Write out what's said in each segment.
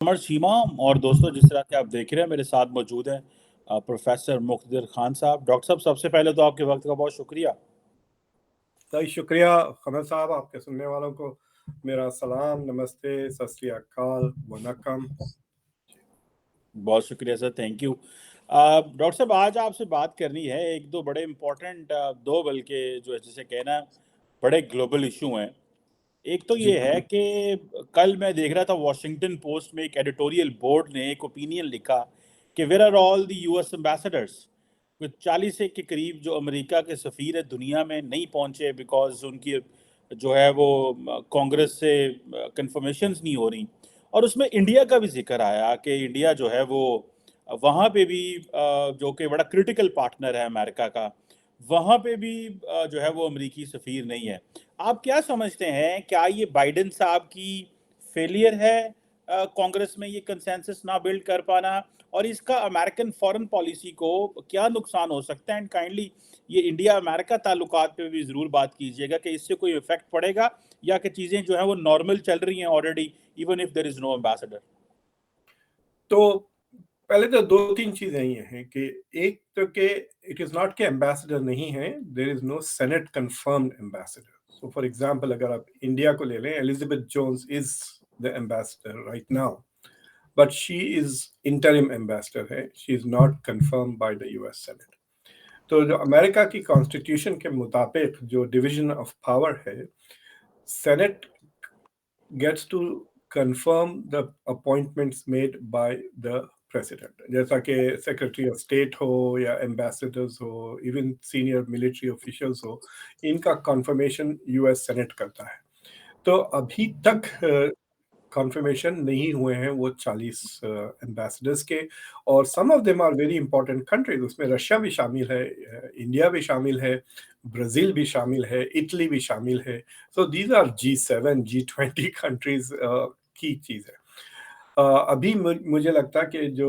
कमर चीमा। और दोस्तों, जिस तरह के आप देख रहे हैं, मेरे साथ मौजूद हैं प्रोफेसर मुख्तदिर खान साहब। डॉक्टर साहब, सबसे पहले तो आपके वक्त का बहुत शुक्रिया। सही शुक्रिया खमर साहब। आपके सुनने वालों को मेरा सलाम, नमस्ते, सत श्री अकाल, वनकम। बहुत शुक्रिया सर, थैंक यू। डॉक्टर साहब, आज आपसे बात करनी है एक दो बड़े इम्पोर्टेंट, दो बल्कि जो है जिसे कहना है बड़े ग्लोबल इशू हैं। एक तो जी ये है कि कल मैं देख रहा था वॉशिंगटन पोस्ट में एक एडिटोरियल बोर्ड ने एक ओपिनियन लिखा कि where are all the US ambassadors. कुछ 40 के करीब जो अमेरिका के सफ़ीर है दुनिया में नहीं पहुंचे बिकॉज उनकी जो है वो कांग्रेस से कंफर्मेशंस नहीं हो रही। और उसमें इंडिया का भी जिक्र आया कि इंडिया जो है वो वहाँ पे भी जो कि बड़ा क्रिटिकल पार्टनर है अमेरिका का, वहाँ पे भी जो है वो अमेरिकी सफ़ीर नहीं है। आप क्या समझते हैं, क्या ये बाइडेन साहब की फेलियर है कांग्रेस में ये कंसेंसस ना बिल्ड कर पाना, और इसका अमेरिकन फॉरेन पॉलिसी को क्या नुकसान हो सकता है? एंड काइंडली ये इंडिया अमेरिका ताल्लुकात पे भी ज़रूर बात कीजिएगा कि इससे कोई इफेक्ट पड़ेगा या कि चीज़ें जो है वो नॉर्मल चल रही हैं already, even if there is no ambassador. तो पहले तो दो तीन चीजें ये हैं कि एक तो कि इट इज नॉट के एम्बेसडर नहीं है, there is no Senate confirmed ambassador. So for example अगर आप इंडिया को ले लें, Elizabeth Jones is the ambassador right now, but she is interim ambassador है, she is not confirm by the US Senate. तो जो अमेरिका की constitution के मुताबिक जो डिवीजन ऑफ पावर है, Senate gets to confirm the appointments made by the president, जैसा कि सेक्रेटरी ऑफ स्टेट हो या एम्बेसडर्स हो, इवन सीनियर मिलिट्री ऑफिशियल्स हो, इनका कॉन्फर्मेशन यूएस सेनेट करता है। तो अभी तक कॉन्फर्मेशन नहीं हुए हैं वो 40 एम्बेसडर्स के, और some of them are very important countries. उसमें रशिया भी शामिल है, इंडिया भी शामिल है, ब्राज़ील भी शामिल है, इटली भी शामिल है। So these are G7 G20 countries की चीज़ है। अभी मुझे लगता है कि जो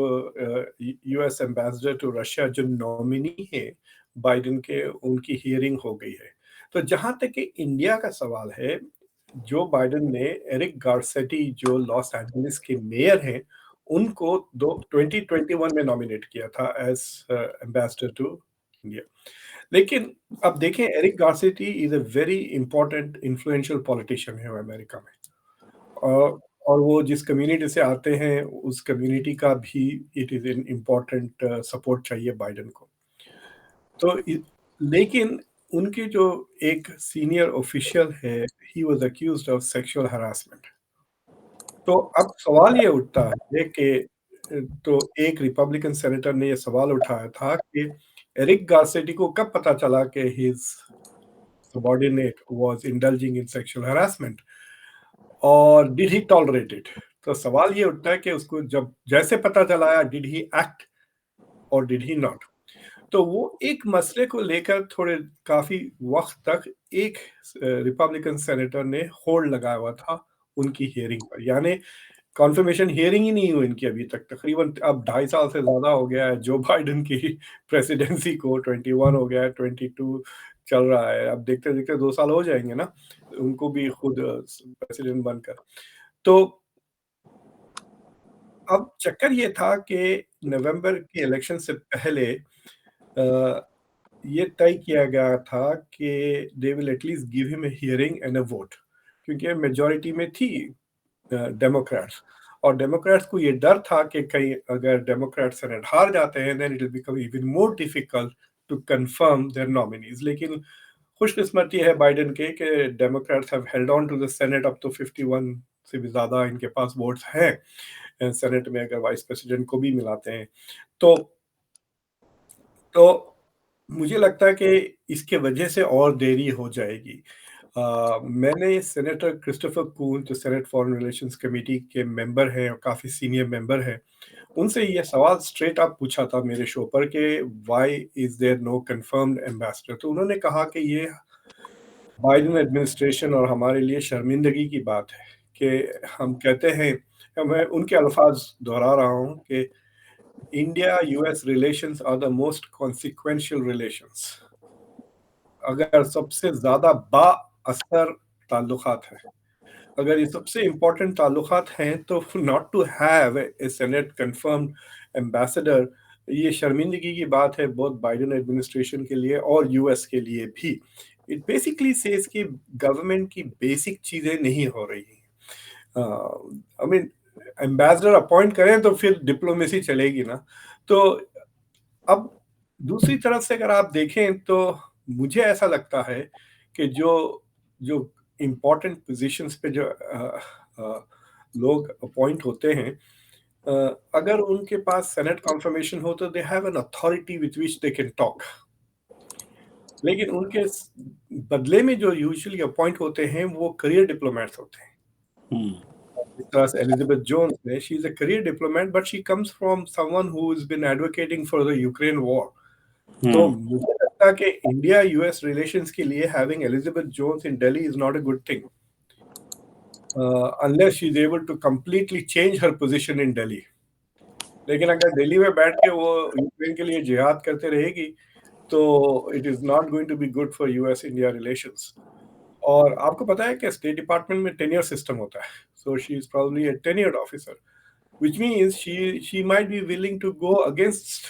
यूएस एम्बेसडर टू रशिया जो नॉमिनी है बाइडेन के, उनकी हियरिंग हो गई है। तो जहाँ तक कि इंडिया का सवाल है, जो बाइडेन ने एरिक गारसेटी जो लॉस एंजलिस के मेयर हैं, उनको 2021 में नॉमिनेट किया था एज एम्बेसडर टू इंडिया। लेकिन अब देखें, Eric Garcetti is a very important influential politician है अमेरिका में, और वो जिस कम्युनिटी से आते हैं उस कम्युनिटी का भी it is an important support चाहिए बाइडेन को। तो लेकिन उनके जो एक सीनियर ऑफिशियल है, he was accused of sexual harassment. तो अब सवाल ये उठता है कि तो एक रिपब्लिकन सेनेटर ने ये सवाल उठाया था कि एरिक गारसेटी को कब पता चला कि his subordinate was indulging in sexual harassment, और डिड ही टॉलरेट इट। तो सवाल ये उठता है कि उसको जब जैसे पता चला, डिड ही एक्ट और डिड ही नॉट। तो वो एक मसले को लेकर थोड़े काफी वक्त तक एक रिपब्लिकन सेनेटर ने होल्ड लगाया हुआ था उनकी हियरिंग पर, यानी कॉन्फर्मेशन हियरिंग ही नहीं हुई इनकी अभी तक। तकरीबन अब 2.5 साल से ज्यादा हो गया है जो बाइडेन की प्रेसिडेंसी को, 21 हो गया है, 22 चल रहा है। अब देखते देखते 2 साल हो जाएंगे ना उनको भी खुद प्रेसिडेंट बनकर। तो अब चक्कर ये था कि नवंबर के इलेक्शन से पहले ये तय किया गया था कि they will at least give him a hearing and a vote, क्योंकि मेजॉरिटी में थी डेमोक्रेट्स, और डेमोक्रेट्स को ये डर था कि कहीं अगर डेमोक्रेट सेनेट हार जाते हैं then it will become even more difficult to confirm their nominees. लेकिन खुशकिस्मती है बाइडेन के कि Democrats have held on to the Senate. अब तो 51 से भी ज़्यादा इनके पास वोट्स हैं सेनेट में, अगर वाइस प्रेसिडेंट को भी मिलाते हैं। तो तो मुझे लगता है कि इसके वजह से और देरी हो जाएगी। मैंने सेनेटर क्रिस्टोफर कून, जो सेनेट फॉरेन रिलेशंस कमेटी के मेंबर हैं और काफ़ी सीनियर मेंबर हैं, उनसे ये सवाल स्ट्रेट अप पूछा था मेरे शो पर कि why is there no confirmed ambassador. तो उन्होंने कहा कि ये बाइडेन एडमिनिस्ट्रेशन और हमारे लिए शर्मिंदगी की बात है कि हम कहते हैं, मैं उनके अल्फाज दोहरा रहा हूँ कि India US relations are the most consequential relations. अगर सबसे ज्यादा बाअसर ताल्लुकात है, अगर ये सबसे इम्पोर्टेंट ताल्लुकात हैं तो not to have a Senate confirmed ambassador, ये शर्मिंदगी की बात है बोथ बाइडेन एडमिनिस्ट्रेशन के लिए और यूएस के लिए भी। इट बेसिकली सेज कि गवर्नमेंट की बेसिक चीजें नहीं हो रही हैं। आई मीन एम्बेसडर अपॉइंट करें तो फिर डिप्लोमेसी चलेगी ना। तो अब दूसरी तरफ से अगर आप देखें तो मुझे ऐसा लगता है कि जो जो इम्पोर्टेंट पोजीशंस पे जो लोग अपॉइंट होते हैं, अगर उनके पास सेनेट कॉन्फर्मेशन हो तो they have an authority with which they can talk. लेकिन उनके बदले में जो यूजुअली अपॉइंट होते हैं वो करियर डिप्लोमेट्स होते हैं। जिस तरह से एलिजाबेथ जोन्स है, she is a career diplomat but she comes from someone who has been advocating for the Ukraine war. तो मुझे लगता है कि इंडिया यूएस रिलेशंस के लिए having Elizabeth Jones in Delhi is not a good thing unless she is able to completely change her position in Delhi. लेकिन अगर दिल्ली में बैठ के वो यूक्रेन के लिए जिहाद करते रहेगी तो it is not going to be good for US India relations. और आपको पता है कि स्टेट डिपार्टमेंट में टेन्योर सिस्टम होता है, so she is probably a tenured officer, which means she might be willing to go against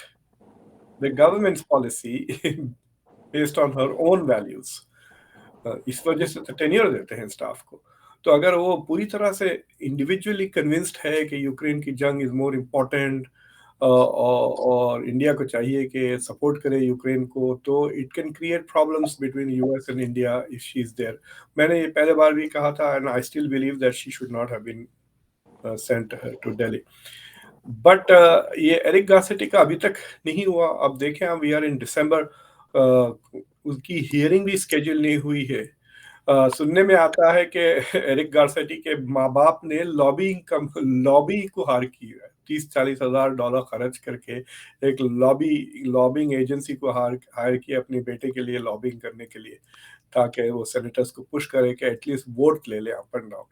the government's policy based on her own values. इस वजह से तो टेन्योर देते हैं स्टाफ को। तो अगर वो पूरी तरह से इंडिविजुअली कन्विंस्ड है कि यूक्रेन की जंग इज मोर इम्पोर्टेंट और इंडिया को चाहिए कि सपोर्ट करे यूक्रेन को, तो it can create problems between US and India if she is there. मैंने ये पहले बार भी कहा था and I still believe that she should not have been sent to Delhi. But ये एरिक गार्सेटी का अभी तक नहीं हुआ। अब देखें, अब वी आर इन दिसंबर, उसकी हियरिंग भी स्केड्यूल नहीं हुई है। सुनने में आता है कि एरिक गार्सेटी के माँ बाप ने लॉबी को हायर की है, 30-40 हजार डॉलर खर्च करके एक लॉबिंग एजेंसी को हायर किया अपने बेटे के लिए लॉबिंग करने के लिए, ताकि वो सेनेटर्स को पुश करे कि एटलीस्ट वोट ले ले अप एंड डाउन।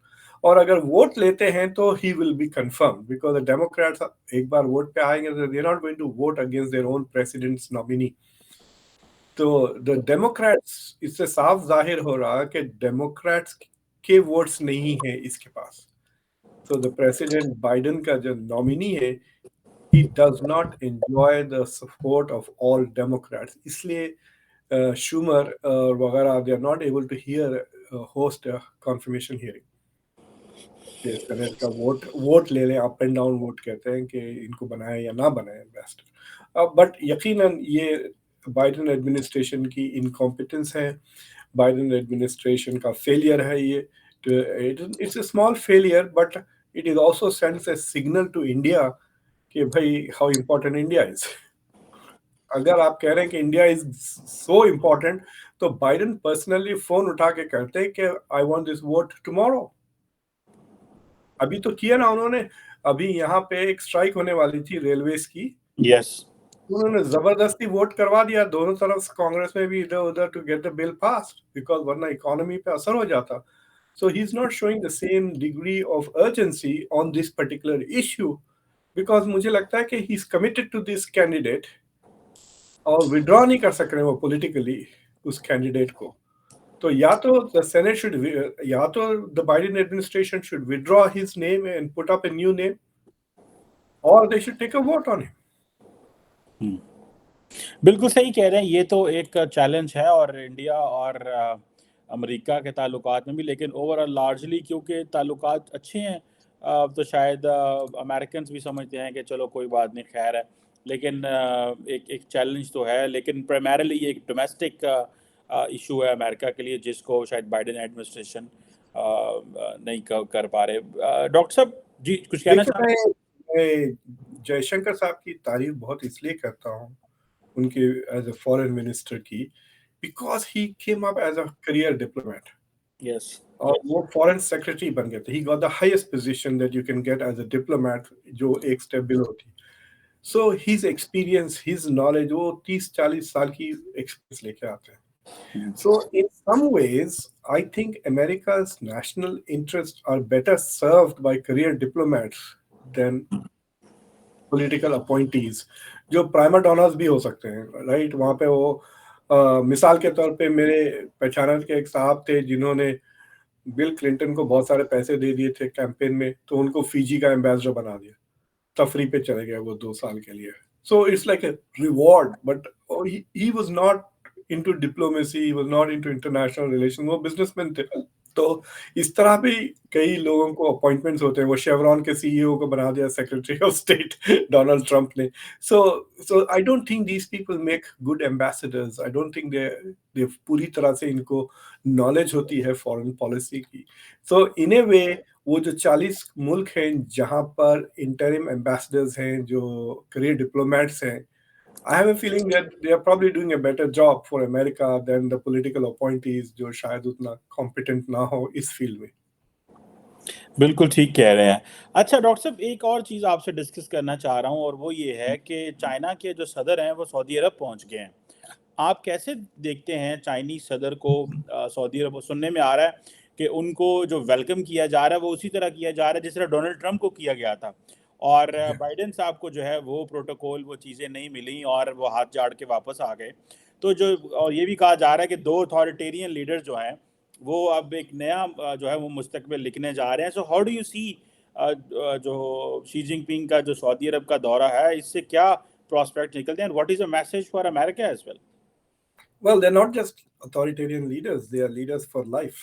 और अगर वोट लेते हैं तो ही will be confirm because the Democrats एक बार वोट पे आएंगे तो they are not going to vote against their own president's nominee. तो द डेमोक्रेट्स, इससे साफ जाहिर हो रहा है कि डेमोक्रेट्स के वोट्स नहीं है इसके पास। तो द प्रेसिडेंट बाइडेन का जो नॉमिनी है, he does not enjoy the support of all Democrats. इसलिए शूमर और वगैरह they are not able to host a confirmation hearing. Senate का वोट ले लें, अप एंड डाउन वोट कहते हैं कि इनको बनाए या ना बनाए एम्बेसडर। बट यकीनन ये बाइडेन एडमिनिस्ट्रेशन की इनकॉम्पिटेंस है, बाइडेन एडमिनिस्ट्रेशन का फेलियर है ये। It's a small failure but it is also sends a signal to India कि भाई हाउ इम्पोर्टेंट इंडिया इज। अगर आप कह रहे हैं कि इंडिया इज सो इम्पोर्टेंट तो बाइडेन पर्सनली फोन उठा के कहते हैं कि I want this vote tomorrow. अभी तो किया ना उन्होंने, अभी यहाँ पे एक स्ट्राइक होने वाली थी रेलवेज की, यस, उन्होंने जबरदस्ती वोट करवा दिया दोनों तरफ से, कांग्रेस में भी इधर उधर, to get the bill passed because वरना इकोनॉमी पे असर हो जाता। So he is not showing the same degree of urgency on this particular issue because मुझे लगता है कि he is committed to this candidate और विड्रॉ नहीं कर सक रहे वो पॉलिटिकली उस कैंडिडेट को। तो या तो द सेनेट शुड, या तो the Biden administration should withdraw his name and put up a new name और they should take a vote on him. बिल्कुल सही कह रहे हैं। ये तो एक चैलेंज है और इंडिया और अमेरिका के ताल्लुकात में भी, लेकिन ओवरऑल लार्जली क्योंकि ताल्लुकात अच्छे हैं तो शायद अमेरिकन भी समझते हैं कि चलो कोई बात नहीं, खैर है। लेकिन एक चैलेंज तो है, लेकिन प्राइमरीली ये एक डोमेस्टिक इशू है अमेरिका के लिए, जिसको शायद बाइडेन एडमिनिस्ट्रेशन नहीं कर पा रहे। डॉक्टर साहब जी कुछ कहना चाह रहे हैं? मैं जयशंकर साहब की तारीफ बहुत इसलिए करता हूँ उनके एज अ फॉरेन मिनिस्टर की, because he came up as a career diplomat. Yes, और वो फॉरेन सेक्रेटरी बन गए थे। He got the highest position that you can get as a diplomat, जो एक स्टेप बिलो थी। So his experience, his knowledge, वो 30-40 साल की एक्सपीरियंस लेके आते हैं। So in some ways, I think America's national interests are better served by career diplomats than political appointees, जो प्राइमा डोनर्स भी हो सकते हैं, राइट? वहाँ पे वो मिसाल के तौर पे मेरे पहचान के एक साहब थे जिन्होंने बिल क्लिंटन को बहुत सारे पैसे दे दिए थे कैंपेन में, तो उनको फिजी का एम्बेसडर बना दिया, तफरी पे चले गए वो 2 साल के लिए। So it's like a reward, but he was not into diplomacy, he was not into international relation, वो बिजनेसमैन थे। तो इस तरह भी कई लोगों को अपॉइंटमेंट्स होते हैं। वो शेवरॉन के सीईओ को बना दिया secretary of state Donald Trump ने। So I don't think these people make good ambassadors. I don't think they पूरी तरह से इनको नॉलेज होती है फॉरेन पॉलिसी की। सो इन ए वे वो जो 40 मुल्क हैं जहां पर इंटरिम एम्बेसडर्स हैं, जो करियर डिप्लोमेट्स हैं, I have a feeling that they are probably doing a better job for America than the political appointees जो शायद उतना competent ना हो इस फील्ड में। बिल्कुल ठीक कह रहे हैं। अच्छा डॉक्टर साहब, एक और चीज़ आपसे डिस्कस करना चाह रहा हूँ, और वो ये है कि चाइना के जो सदर हैं वो सऊदी अरब पहुँच गए हैं। आप कैसे देखते हैं चाइनीज सदर को सऊदी अरब? सुनने में आ रहा है कि उनको जो वेलकम किया जा रहा है वो उसी तरह किया जा रहा है जिस तरह डोनाल्ड ट्रंप को किया गया था, और बाइडेन साहब को जो है वो प्रोटोकॉल, वो चीज़ें नहीं मिली और वो हाथ झाड़ के वापस आ गए। तो जो, और ये भी कहा जा रहा है कि दो अथॉरिटेरियन लीडर जो हैं वो अब एक नया जो है वो मुस्तकबिल लिखने जा रहे हैं। So how do you see जो शी जिनपिंग का जो सऊदी अरब का दौरा है, इससे क्या प्रॉस्पेक्ट निकलते हैं? What is a message for America as well? Well, they're not just authoritarian leaders, they are leaders for life.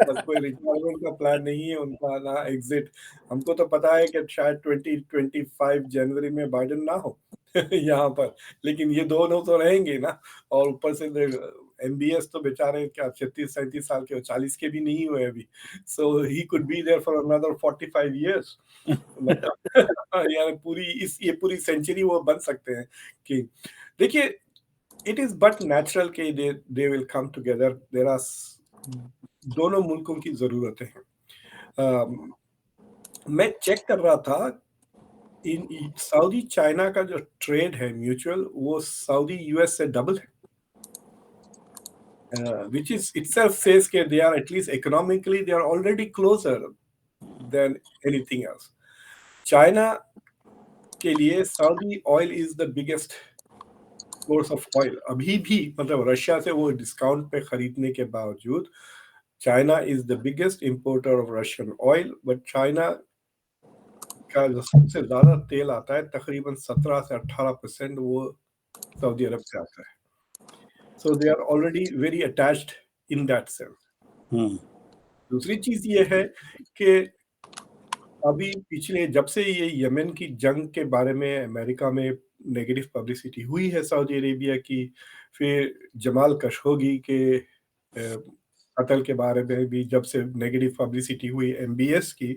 बस कोई रिटायरमेंट का प्लान नहीं है उनका, ना एग्जिट। हमको तो पता है कि शायद 2025 जनवरी में बाइडेन ना हो यहाँ पर, लेकिन ये दोनों तो रहेंगे ना। और ऊपर से MBS तो बेचारे क्या 36-37 साल के, 40 के भी नहीं हुए अभी। So he could be there for another 45 years। मतलब यार ये पूरी सेंचुरी वो बन सकते हैं। कि देखिए, इट इज बट नेचुरल कि they will come together. There are दोनों मुल्कों की जरूरतें हैं। मैं चेक कर रहा था, इन सऊदी चाइना का जो ट्रेड है म्यूचुअल, वो सऊदी यूएस से डबल है, which is itself says that they are, at least economically, they are already closer than anything else. China के लिए Saudi oil is the biggest source of oil अभी भी। मतलब Russia से वो डिस्काउंट पे खरीदने के बावजूद China is the biggest importer of Russian oil. But China का जो सबसे ज्यादा तेल आता है, तकरीबन 17 से 18% वो सऊदी अरब से आता है। So they are already very attached in that sense. दूसरी चीज ये है कि अभी पिछले, जब से ये यमन की जंग के बारे में अमेरिका में नेगेटिव पब्लिसिटी हुई है सऊदी अरेबिया की, फिर जमाल खशोगी के कत्ल के बारे में भी जब से नेगेटिव पब्लिसिटी हुई MBS की,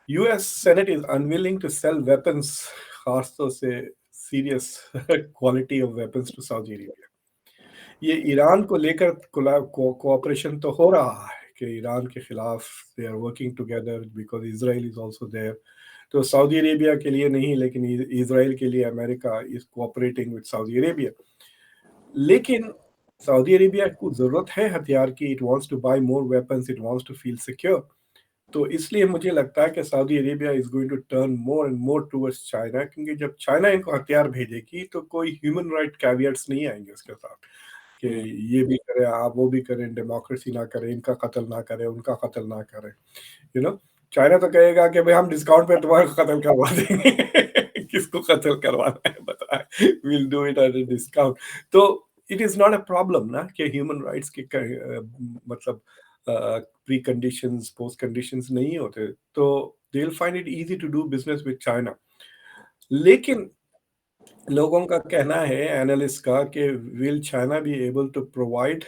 US senate is unwilling to sell weapons, खासतौर से serious quality of weapons to Saudi Arabia. ये ईरान को लेकर कोऑपरेशन तो हो रहा है कि ईरान के खिलाफ they are working together because Israel is also there. तो सऊदी अरेबिया के लिए नहीं, लेकिन इजराइल के लिए America is cooperating with Saudi Arabia. लेकिन सऊदी अरेबिया को जरूरत है हथियार की। It wants to buy more weapons, it wants to feel secure. तो इसलिए मुझे लगता है कि Saudi Arabia is going to turn more and more towards China, क्योंकि जब चाइना इनको हथियार भेजेगी तो कोई ह्यूमन राइट कैवियट्स नहीं आएंगे उसके साथ कि ये भी करें आप, वो भी करें, डेमोक्रेसी ना करें, इनका कत्ल ना करें, उनका कत्ल ना करें। यू नो, चाइना तो कहेगा कि भाई हम डिस्काउंट पे तुम्हारा कत्ल करवा देंगे किसको कत्ल करवाना है बताए, will do it at a discount. तो it is not a problem ना कि ह्यूमन राइट्स के मतलब प्री कंडीशंस, पोस्ट कंडीशंस नहीं होते, तो they will find it easy to do business with China. लेकिन लोगों का कहना है, एनालिस्ट का, कि will China be able to provide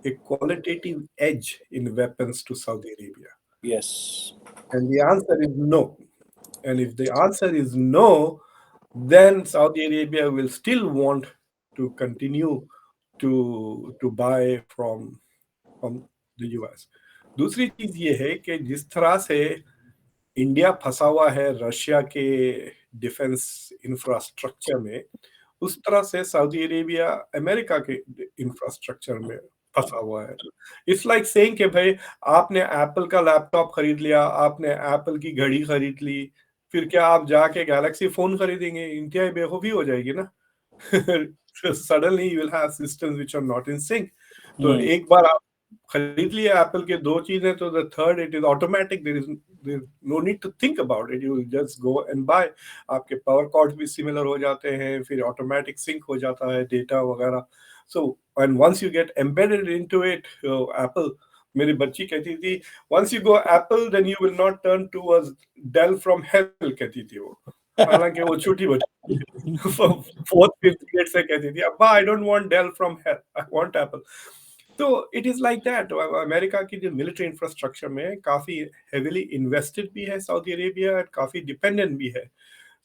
a qualitative edge in weapons to Saudi Arabia? Yes. And the answer is no. And if the answer is no, then Saudi Arabia will still want to continue to buy from the US. दूसरी चीज ये है कि जिस तरह से India फंसा हुआ है रशिया के डिफेंस इंफ्रास्ट्रक्चर में, उस तरह से सऊदी अरेबिया अमेरिका के इंफ्रास्ट्रक्चर में फंसा हुआ है। इट्स लाइक सेइंग कि भाई आपने एप्पल का लैपटॉप खरीद लिया, आपने एप्पल की घड़ी खरीद ली, फिर क्या आप जाके गैलेक्सी फोन खरीदेंगे? इंतहाई बेवकूफी हो जाएगी ना। Suddenly you will have systems which are not in sync. तो एक बार आप खरीद लिया एप्पल के 2 चीजें, तो the third it is automatic, there no need to think about it, you will just go and buy. आपके पावर कॉर्ड्स भी सिमिलर हो जाते हैं, फिर ऑटोमेटिक सिंक हो जाता है डेटा वगैरह। So and once you get embedded into it, Apple, मेरी बच्ची कहती थी, once you go Apple then you will not turn towards Dell from hell, कहती थी वो। हालांकि वो छोटी बच्ची फोर्थ फिफ्थ ग्रेड से कहती थी, अब्बा I don't want Dell from hell, I want Apple. तो it is like that. America की जो मिलिट्री इंफ्रास्ट्रक्चर में काफी हेविली इन्वेस्टेड भी है सऊदी अरेबिया, और काफी डिपेंडेंट भी है।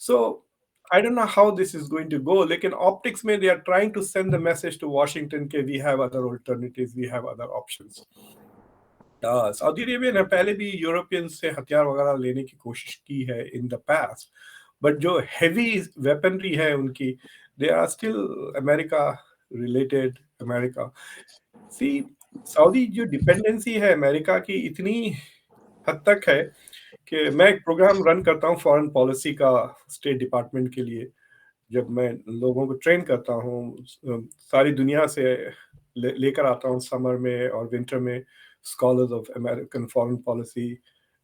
So I don't know how this is going to go, लेकिन ऑप्टिक्स में they are trying to send the message to Washington के we have other alternatives, we have other options. Saudi Arabia ने पहले भी European से हथियार वगैरह लेने की कोशिश की है इन द पास्ट, बट जो हेवी वेपनरी है उनकी, they are still America related. America सी, सऊदी जो डिपेंडेंसी है अमेरिका की इतनी हद तक है कि मैं एक प्रोग्राम रन करता हूँ फॉरेन पॉलिसी का स्टेट डिपार्टमेंट के लिए। जब मैं लोगों को ट्रेन करता हूँ, सारी दुनिया से लेकर आता हूँ समर में और विंटर में scholars of American foreign policy.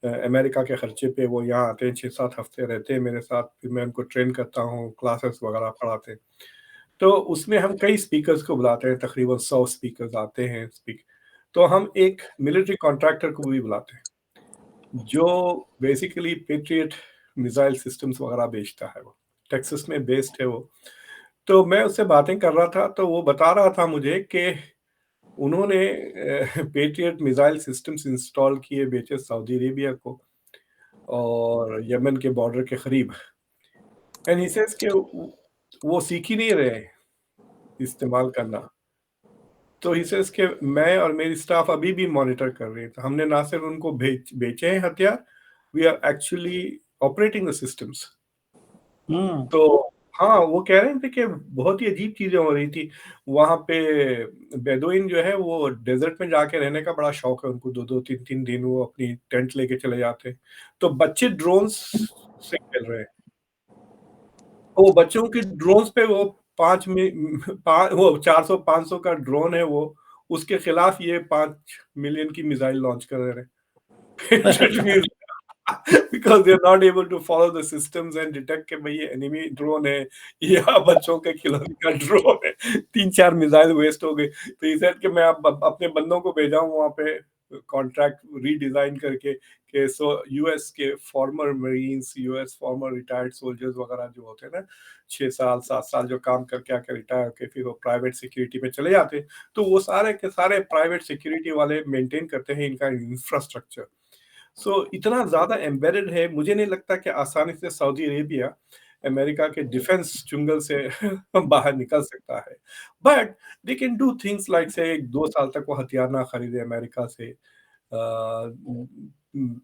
America के खर्चे पे वो यहाँ आते हैं, 6-7 हफ्ते रहते हैं मेरे साथ, फिर मैं उनको ट्रेन करता हूँ, क्लासेस वगैरह पढ़ाते हैं। तो उसमें हम कई स्पीकर्स को बुलाते हैं, तकरीबन 100 स्पीकर्स आते हैं स्पीक। तो हम एक मिलिट्री कॉन्ट्रैक्टर को भी बुलाते हैं जो बेसिकली पेट्रियट मिसाइल सिस्टम्स वगैरह बेचता है, वो टेक्सास में बेस्ड है वो। तो मैं उससे बातें कर रहा था, तो वो बता रहा था मुझे कि उन्होंने पेट्रियट मिसाइल सिस्टम्स इंस्टॉल किए, बेचे सऊदी अरेबिया को और यमन के बॉर्डर के करीब। एंड ही सेज कि वो सीख ही नहीं रहे इस्तेमाल करना। तो ही सेज कि मैं और मेरी स्टाफ अभी भी मॉनिटर कर रही है, तो हमने ना सिर्फ उनको बेचे हैं हथियार, we are actually operating the systems. तो हाँ, वो कह रहे थे कि बहुत ही अजीब चीजें हो रही थी वहां पे। बेदुइन जो है वो डेजर्ट में जाके रहने का बड़ा शौक है उनको, 2-2 3-3 दिन वो अपनी टेंट लेके चले जाते हैं। तो बच्चे ड्रोन्स से खेल रहे हैं, वो बच्चों के ड्रोन्स पे वो वो 400-500 का ड्रोन है वो, उसके खिलाफ ये 5 मिलियन की मिसाइल लॉन्च कर रहे हैं। That means because they are not able to follow the systems and detect कि भाई ये एनिमी ड्रोन है या बच्चों के खिलौने का ड्रोन है। 3-4 मिसाइल वेस्ट हो गए। तो ये सेड कि मैं अब अपने बंदों को भेजा हूँ वहाँ पे कॉन्ट्रैक्ट रीडिजाइन करके कि सो यूएस के farmer marines, US farmer retired soldiers वगैरह जो होते हैं ना, 6 साल 7 साल जो काम करके आके रिटायर होके फिर वो प्राइवेट सिक्योरिटी में चले जाते हैं, तो वो सारे के सारे प्राइवेट सिक्योरिटी वाले मेंटेन करते हैं इनका इंफ्रास्ट्रक्चर। सो इतना ज्यादा एम्बेडेड है, मुझे नहीं लगता कि आसानी से सऊदी अरेबिया अमेरिका के डिफेंस चुंगल से बाहर निकल सकता है। But they can do things like से 1-2 साल तक वो हथियार ना खरीदे अमेरिका से,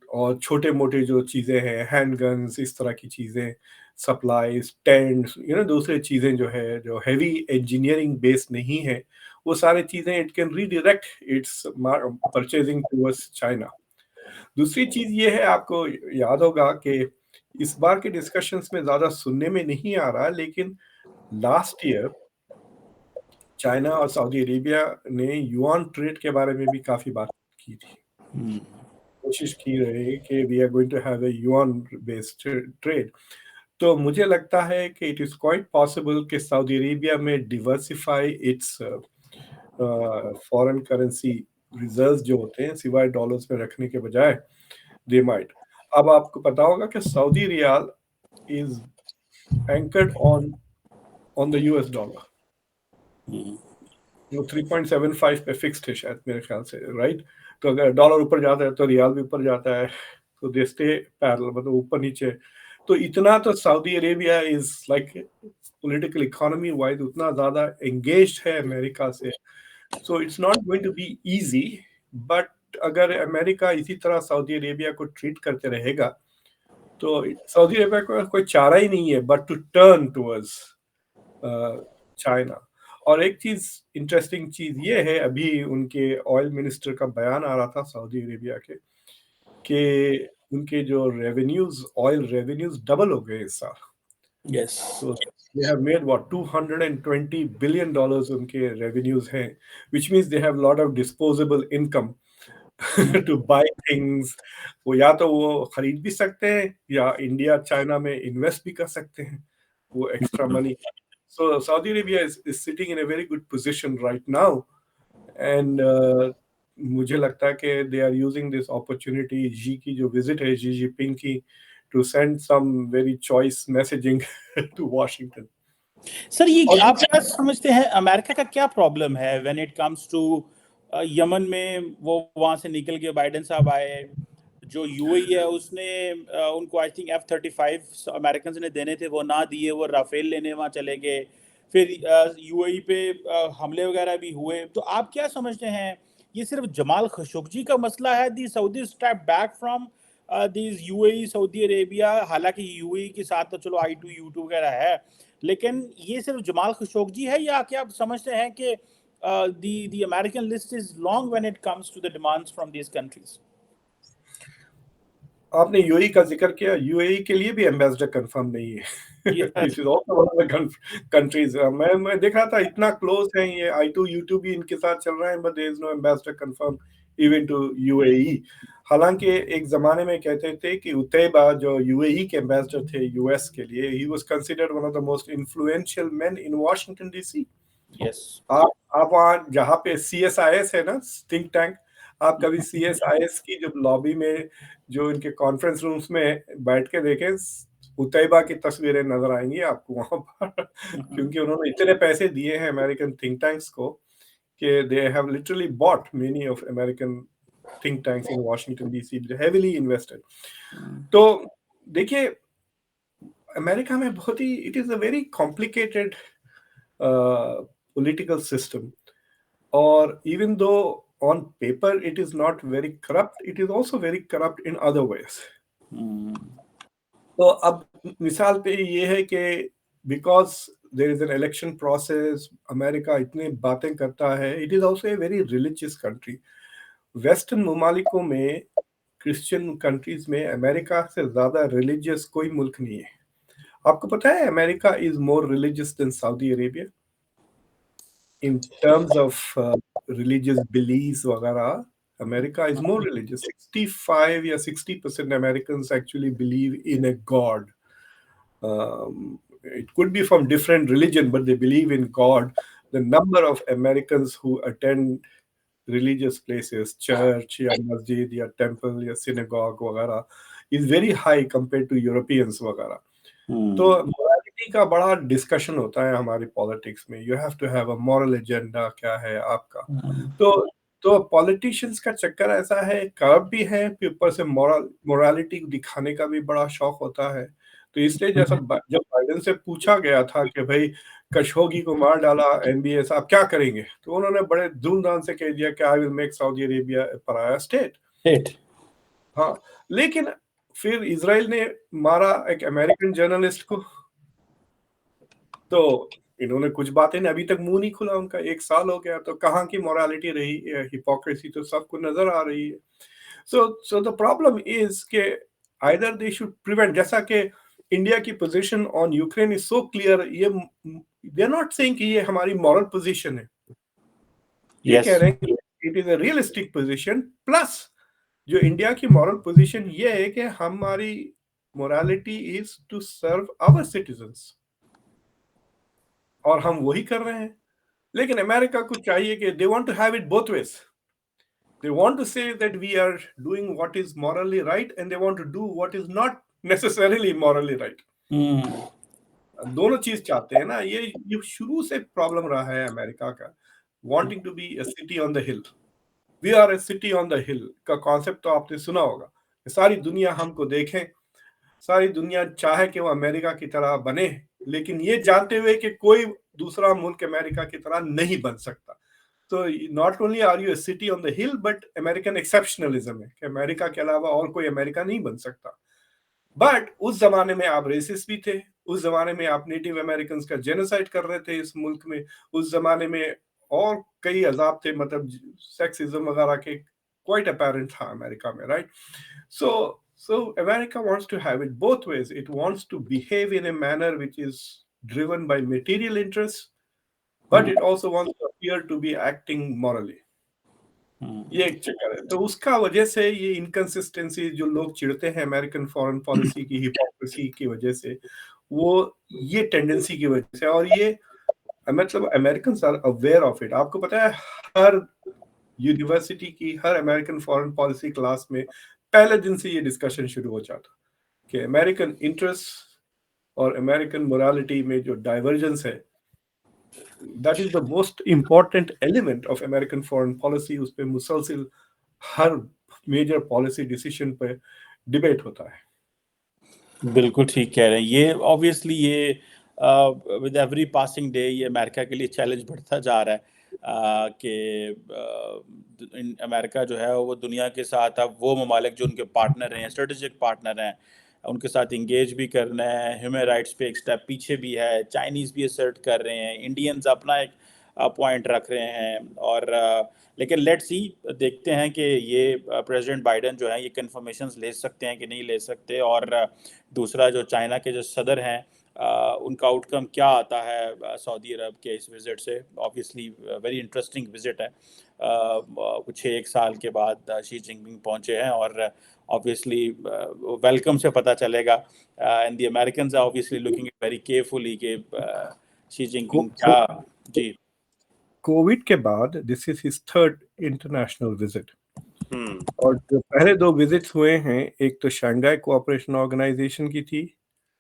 और छोटे मोटे जो चीजें हैं, हैंड गन्स, इस तरह की चीजें, सप्लाईज, टेंट्स, दूसरी चीजें जो है जो हैवी इंजीनियरिंग बेस्ड नहीं है, वो सारी चीजें it can redirect it's purchasing towards China. दूसरी चीज ये है, आपको याद होगा कि इस बार के डिस्कशंस में ज्यादा सुनने में नहीं आ रहा, लेकिन लास्ट ईयर चाइना और सऊदी अरेबिया ने युआन ट्रेड के बारे में भी काफी बात की थी। कोशिश की रही कि we are going to have a yuan based trade. तो मुझे लगता है कि इट इज क्वाइट पॉसिबल कि सऊदी अरेबिया में diversify its foreign currency reserves जो होते हैं, सिवाय डॉलर्स में रखने के बजाय, दे माइट। अब आपको पता होगा कि Saudi riyal is anchored on the US dollar, वो 3.75 पे फिक्स्ड है शायद मेरे ख्याल से, राइट। तो अगर डॉलर ऊपर जाता है तो रियाल भी ऊपर जाता है, तो दे स्टे पैरेलल, मतलब ऊपर नीचे। तो इतना तो Saudi Arabia is like political economy wise उतना ज्यादा एंगेज्ड है अमेरिका से, so it's not going to be easy. But अगर अमेरिका इसी तरह सऊदी अरेबिया को ट्रीट करते रहेगा, तो सऊदी अरेबिया को कोई चारा ही नहीं है but to turn towards China. और एक चीज, इंटरेस्टिंग चीज ये है, अभी उनके ऑयल मिनिस्टर का बयान आ रहा था सऊदी अरेबिया के, कि उनके जो रेवेन्यूज, ऑयल रेवेन्यूज डबल हो गए इस साल। Yes. So they have made what $220 billion उनके revenues हैं, which means they have a lot of disposable income to buy things. वो या तो वो खरीद भी सकते हैं या इंडिया चाइना में इन्वेस्ट भी कर सकते हैं वो extra money. So Saudi Arabia is sitting in a very good position right now, and मुझे लगता है कि they are using this opportunity, जी की जो visit है जी जिनपिंग की, to send some very choice messaging to Washington. Sir, ये और आप क्या समझते हैं अमेरिका का क्या प्रॉब्लम है when it comes to Yemen में? वो वहां से निकल के बाइडेन साहब आए, जो यूएई है उसने उनको आई थिंक F-35 अमेरिकन ने देने थे, वो ना दिए, वो राफेल लेने वहां चले गए, फिर यूएई पे हमले वगैरह भी हुए. तो आप क्या समझते हैं, ये सिर्फ जमाल खशोगी का मसला है, the Saudi step back from these UAE Saudi Arabia? हालांकि यूएई के साथ तो चलो I2U2 वगैरह है, लेकिन ये सिर्फ जमाल खशोगी है, या क्या आप समझते हैं कि the American list is long when it comes to the demands from these countries? आपने यूएई का जिक्र किया, यूएई के लिए भी एम्बेसडर कंफर्म नहीं है. Yes. This is also one of the countries. मैं देख रहा था इतना क्लोज है ये, I2U2 भी इनके साथ चल रहा है, but there is no ambassador confirm even to UAE. हालांकि एक जमाने में कहते थे कि उतैबा जो यूएई के एम्बेसडर थे यूएस के लिए, he was considered one of the most influential main in Washington DC. Yes. आप वहाँ जहाँ पे CSIS है ना, थिंक टैंक, आप कभी CSIS की जो लॉबी में जो इनके कॉन्फ्रेंस रूम्स में बैठ के देखें, उतैबा की तस्वीरें नजर आएंगी आपको वहां पर. क्योंकि उन्होंने इतने पैसे दिए हैं अमेरिकन थिंक टैंक्स को कि they have literally bought many of American think tanks in Washington DC, heavily invested. तो देखिए, अमेरिका में बहुत ही, it is a very complicated political system, or even though on paper it is not very corrupt, it is also very corrupt in other ways. तो अब मिसाल पे ये है कि because there is an election process, America इतने बातें करता है, it is also a very religious country. Western ममालिकों में, क्रिश्चियन कंट्रीज में अमेरिका से ज्यादा रिलीजियस कोई मुल्क नहीं है. आपको पता है America is more religious than Saudi Arabia in terms of religious beliefs वगैरह. America is more religious. 65 या 60% Americans actually believe in a God. It could be from different religion, but they believe in God. The number of Americans who attend religious places, church या मस्जिद या temple या synagogue वगैरह, is very high compared to Europeans वगैरह. तो morality का बड़ा discussion होता है हमारी पॉलिटिक्स में. You have to have a moral agenda, क्या है आपका. तो पॉलिटिशियंस का चक्कर ऐसा है, करप्ट भी है, फिर ऊपर से मोरालिटी दिखाने का भी बड़ा शौक होता है. तो इसलिए जैसा जब बाइडेन से पूछा गया था कि भाई खशोगी को मार डाला MBS, आप क्या करेंगे, तो उन्होंने बड़े धूमधाम से कह दिया कि I will make Saudi Arabia a pariah state. हाँ, लेकिन फिर इजराइल ने मारा एक अमेरिकन जर्नलिस्ट को. तो इन्होंने कुछ बातें अभी तक मुंह नहीं खुला उनका, 1 साल हो गया. तो कहाँ की मोरालिटी रही, हिपोक्रेसी तो सबको नजर आ रही है. सो द प्रॉब्लम इज के आइदर दे शुड प्रिवेंट, जैसा कि इंडिया की position on Ukraine is so clear. ये दे आर नॉट सेइंग कि ये हमारी मॉरल पोजीशन है. ये कह रहे हैं कि it is a realistic position. Plus जो इंडिया की मॉरल पोजीशन ये है कि हमारी morality is to serve our citizens, और हम वही कर रहे हैं. लेकिन अमेरिका को चाहिए कि they want to have it both ways. They want to say that we are doing what is morally right, and they want to do what is not necessarily morally right. दोनों चीज चाहते हैं ना. ये शुरू से प्रॉब्लम रहा है अमेरिका का, wanting to be a city on the hill. We are a city on the hill का कॉन्सेप्ट तो आपने सुना होगा. सारी दुनिया हमको देखें, सारी दुनिया चाहे कि वो अमेरिका की तरह बने, लेकिन ये जानते हुए कि कोई दूसरा मुल्क अमेरिका की तरह नहीं बन सकता. तो not only are you a city on the hill, but American exceptionalism है कि अमेरिका के अलावा और कोई अमेरिका नहीं बन सकता. बट उस जमाने में आप रेसिस्ट भी थे, उस जमाने में आप नेटिव अमेरिकन का जेनोसाइड कर रहे थे इस मुल्क में, उस जमाने में और कई अजाब थे, मतलब सेक्सिज्म वगैरह के क्वाइट अपेरेंट था अमेरिका में, right. So So America wants to have it both ways. It wants to behave in a manner which is driven by material interests, but it also wants to appear to be acting morally. ये एक चक्कर है, तो उसका वजह से ये inconsistency जो लोग चिढ़ते हैं अमेरिकन फॉरेन पॉलिसी की हिपोक्रेसी की वजह से, वो ये टेंडेंसी की वजह से, और ये मतलब American are aware of it. आपको पता है हर यूनिवर्सिटी की हर अमेरिकन फॉरेन पॉलिसी क्लास में पहले दिन से ये डिस्कशन शुरू हो जाता कि अमेरिकन इंटरेस्ट और अमेरिकन मोरालिटी में जो डाइवर्जेंस है, that is the most important element of American foreign policy. उस पर मुसलसिल हर मेजर पॉलिसी डिसीजन पे डिबेट होता है। बिल्कुल ठीक कह रहे हैं। ये ऑब्वियसली ये विद एवरी पासिंग डे ये अमेरिका के लिए चैलेंज बढ़ता जा रहा है कि अमेरिका जो है वो दुनिया के साथ अब वो ममालिक जो उनके पार्टनर हैं, स्ट्रेटेजिक पार्टनर हैं, उनके साथ इंगेज भी करना है। ह्यूमन राइट्स पे एक स्टेप पीछे भी है, चाइनीज़ भी असर्ट कर रहे हैं, इंडियंस अपना एक पॉइंट रख रहे हैं। और लेकिन लेट्स सी, देखते हैं कि ये प्रेसिडेंट बाइडेन जो है ये कन्फर्मेशंस ले सकते हैं कि नहीं ले सकते। और दूसरा जो चाइना के जो सदर हैं उनका आउटकम क्या आता है सऊदी अरब के इस विज़िट से। ऑब्वियसली वेरी इंटरेस्टिंग विज़िट है। कुछ एक साल के बाद शी जिनपिंग पहुंचे हैं और ऑब्वियसली वेलकम से पता चलेगा। And the Americans are obviously looking very carefully कि शी जिनपिंग क्या। जी, कोविड के बाद this is his third international visit, hmm, और जो पहले दो विजिट्स हुए हैं, एक तो शंघाई कोऑपरेशन ऑर्गेनाइजेशन की थी,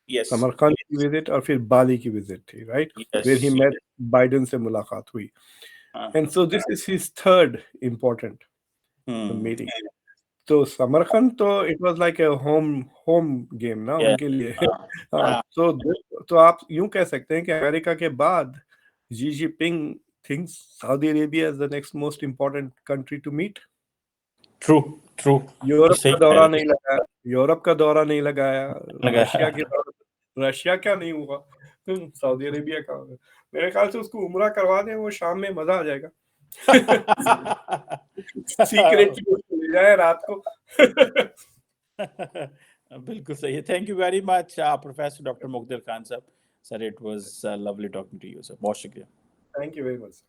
यस, समरकंद की विजिट, और फिर बाली की विजिट थी, right, yes, where he met Biden से मुलाकात हुई। And so this is his third important meeting. तो समरकंद तो it was like a home home game ना उनके लिए। तो आप यूं कह सकते हैं कि अमेरिका के बाद Xi Jinping thinks Saudi Arabia is the next most important country to meet. True, true, Europe सही का कह दौरा रहे नहीं लगाया, यूरोप का दौरा नहीं लगाया, रशिया लगा। के रशिया क्या नहीं हुआ, सऊदी अरेबिया का होगा। मेरे ख्याल से उसको उम्रा करवा दें, वो शाम में मजा आ जाएगा। सीक्रेटली उसको ले जाए रात को। बिल्कुल सही है। Thank you very much professor doctor Muqtedar Khan sahab. Sir, it was lovely talking to you sir. बहुत शुक्रिया। Thank you very much.